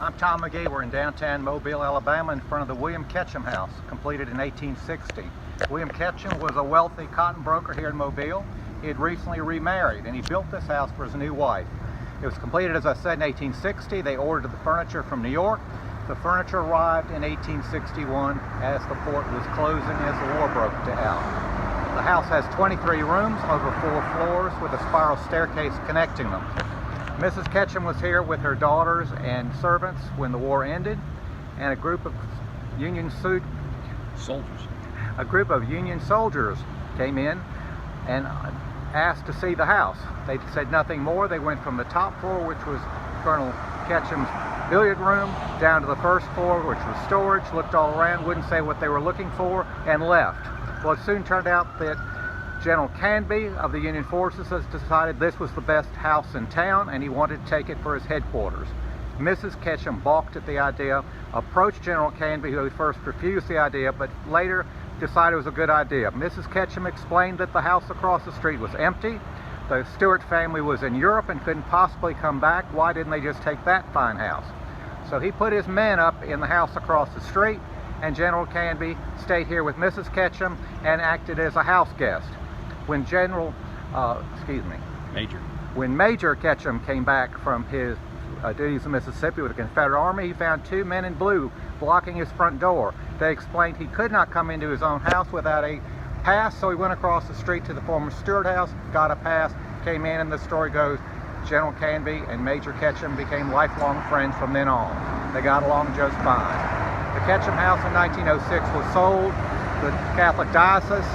I'm Tom McGehee. We're in downtown Mobile, Alabama, in front of the William Ketchum House, completed in 1860. William Ketchum was a wealthy cotton broker here in Mobile. He had recently remarried, and he built this house for his new wife. It was completed, as I said, in 1860. They ordered the furniture from New York. The furniture arrived in 1861 as the port was closing as the war broke out. The house has 23 rooms over 4 floors with a spiral staircase connecting them. Mrs. Ketchum was here with her daughters and servants when the war ended, and a group of Union soldiers came in and asked to see the house. They said nothing more. They went from the top floor, which was Colonel Ketchum's billiard room, down to the first floor, which was storage, looked all around, wouldn't say what they were looking for, and left. Well, it soon turned out that General Canby of the Union Forces has decided this was the best house in town, and he wanted to take it for his headquarters. Mrs. Ketchum balked at the idea, approached General Canby, who first refused the idea, but later decided it was a good idea. Mrs. Ketchum explained that the house across the street was empty. The Stewart family was in Europe and couldn't possibly come back. Why didn't they just take that fine house? So he put his men up in the house across the street, and General Canby stayed here with Mrs. Ketchum and acted as a house guest. When When Major Ketchum came back from his duties in Mississippi with the Confederate Army, he found 2 men in blue blocking his front door. They explained he could not come into his own house without a pass, so he went across the street to the former Stewart house, got a pass, came in, and the story goes General Canby and Major Ketchum became lifelong friends from then on. They got along just fine. The Ketchum house in 1906 was sold to the Catholic Diocese,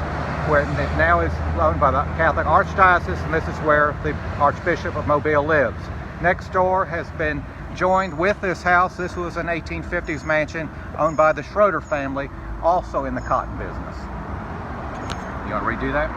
where it now is owned by the Catholic Archdiocese, and this is where the Archbishop of Mobile lives. Next door has been joined with this house. This was an 1850s mansion owned by the Schroeder family, also in the cotton business. You want to redo that?